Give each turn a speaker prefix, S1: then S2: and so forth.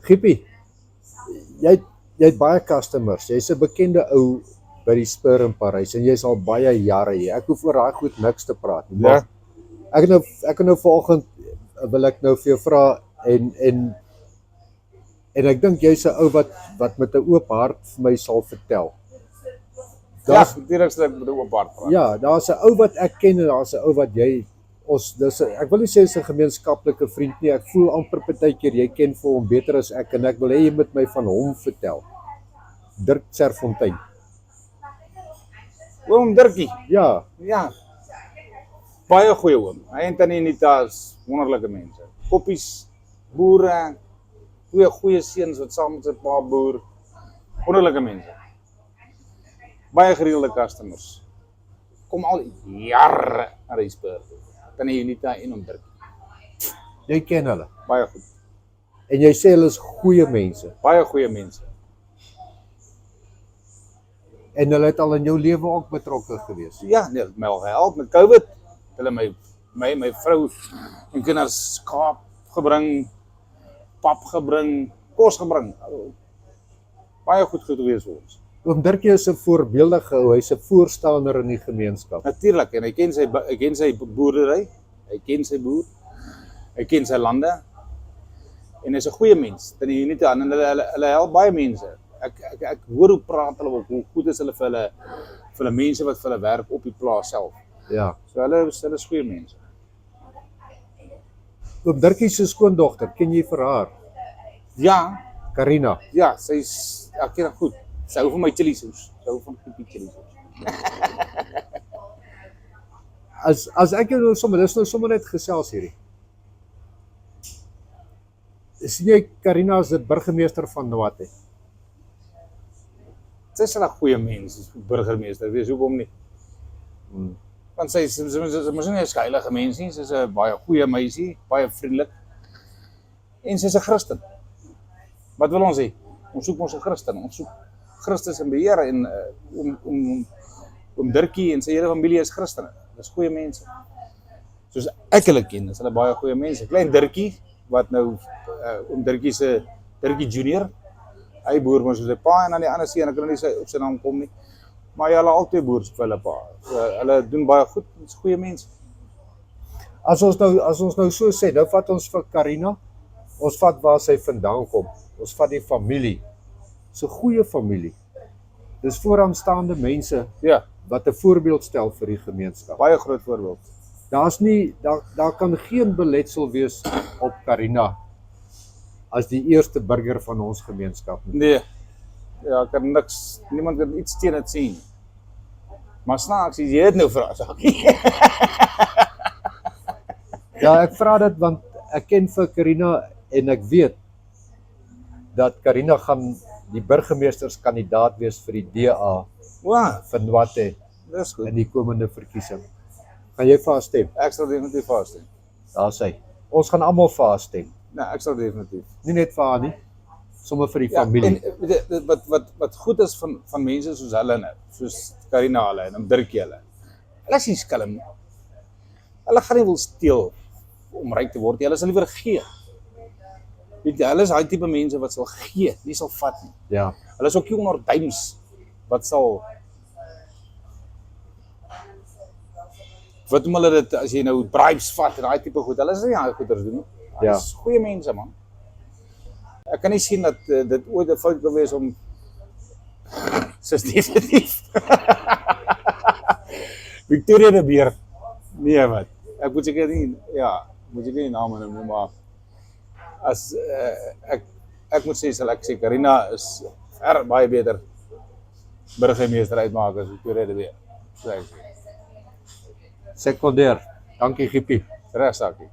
S1: Giepie, jy het baie customers. Jy's 'n bekende ou by die Spur in Parys en jy's al baie jare hier. Ek hoef oor daai goed niks te praat nie. Maar ek het nou vanoggend wil ek nou vir jou vra en ek dink jy's 'n ou wat met 'n oop hart vir my sal vertel.
S2: Ja, direk sê ek moet oop hart praat.
S1: Ja, daar's 'n ou wat ek ken en daar's 'n ou wat jy ek wil nie sê is 'n gemeenskaplike vriend nie. Ek voel amper partykeer jy ken vir hom beter as ek en ek wil hê jy moet my van hom vertel. Dirk Serfontein.
S2: Oom Dirkie.
S1: Ja,
S2: Ja. Baie goeie oom. Hy en tannie Anita is wonderlike mense. Koppies, boere, twee goeie seuns wat saam met sy pa boer. Wonderlike mense. Baie gereelde customers. Kom al jare na die Spur. Tannie Anita en oom Dirkie.
S1: jy ken hulle.
S2: Baie goed.
S1: En jy sê hulle is goeie mense
S2: Baie goeie mense.
S1: en hulle het al in jou lewe ook betrokke gewees.
S2: Ja, nee, my al gehelp met COVID. Hulle my vrou en kinders skaap gebring, pap gebring, kos gebring. Baie goed gewees vir ons.
S1: Oom Dirkie is 'n voorbeeldige ou, hy's 'n voorstander in die gemeenskap.
S2: Natuurlik, en hy ken sy boerdery, hy ken sy boer, hy ken sy lande. En hy's 'n goeie mens. Dit is nie te aan en hulle help baie mense. Ek hoor hoe praat hulle, hoe goed is hulle vir hulle mense wat vir hulle werk op die plaas self.
S1: Ja.
S2: So hulle is goeie mense.
S1: Oom Dirkie se skoondogter, ken jy vir haar?
S2: Ja,
S1: Karina.
S2: ja, sy's ken haar goed. Sy hou van my chili sauce. Sy hou van die chili sauce.
S1: As ek jou nou sommer net gesels hierdie. Sien jy Karina as 'n burgemeester van Nwate?
S2: Sy's 'n goeie mens, burgemeester, weet hoekom nie? Want sy mos nie 'n skeilige mens nie, sy's 'n baie goeie meisie, baie vriendelik. En sy's 'n Christen. Wat wil ons hê? Ons soek ons 'n Christen. Ons soek Christus in beheer en oom Dirkie en sy hele familie is Christene. Dis goeie mense. Soos ek hulle ken, is hulle baie goeie mense. Klein Dirkie wat nou oom Dirkie Junior. Hy boer mos soos sy pa en dan die ander seun, ek kan nie op sy naam kom nie. Maar ja, hulle albei boer vir hulle pa. Hulle doen baie goed, dis goeie mense.
S1: As ons nou so sê, nou vat ons vir Karina. Ons vat waar sy vandaan kom. Ons vat die familie. Dis 'n goeie familie. Dis vooraanstaande mense
S2: Ja,
S1: wat 'n voorbeeld stel vir die gemeenskap.
S2: baie groot voorbeeld.
S1: Daar kan geen beletsel wees op Karina as die eerste burger van ons gemeenskap nie.
S2: Nee. Ja, ek kan niemand kan iets teen dit sien. Maar snaaks, jy het nou vra sakie.
S1: Ja, ek vra dit want ek ken vir Karina en ek weet dat Karina gaan die burgemeesterskandidaat wees vir die DA
S2: Wow,
S1: van Nwate
S2: dis goed.
S1: in die komende verkiesing. Gaan jy vir haar stem?
S2: Ek sal definitief vasstem.
S1: Daar's hy. Ons gaan almal vir haar stem.
S2: Nee, ek sal definitief.
S1: Nie net vir haar nie, sommer vir die
S2: Ja,
S1: familie.
S2: en wat goed is van mense soos hulle nou, soos Karina hulle en Dirkie hulle. Hulle is nie skelm nie. Hulle gaan nie wil steel om ryk te word nie. Hulle sal liewer gee. Weet jy, hulle is daai tipe mense wat sal gee, nie sal vat nie.
S1: Ja.
S2: Hulle is ook nie onder duims wat sal wat noem hulle dit as jy nou bribes vat en daai tipe goed. Hulle is nie daai goeders doen nie. Hulle
S1: Ja.
S2: is goeie mense, man. Ek kan nie sien dat dit ooit 'n fout gewees om soos definitief. Victoria de Beer. Nee wat. Ek moet seker nie die name noem nie, maar as ek moet sê ek sê Karina is baie beter burgemeester uitmaak as Victoria de Beer. So ek sê.
S1: Sekondêr. Dankie Giepie.
S2: Regsakie.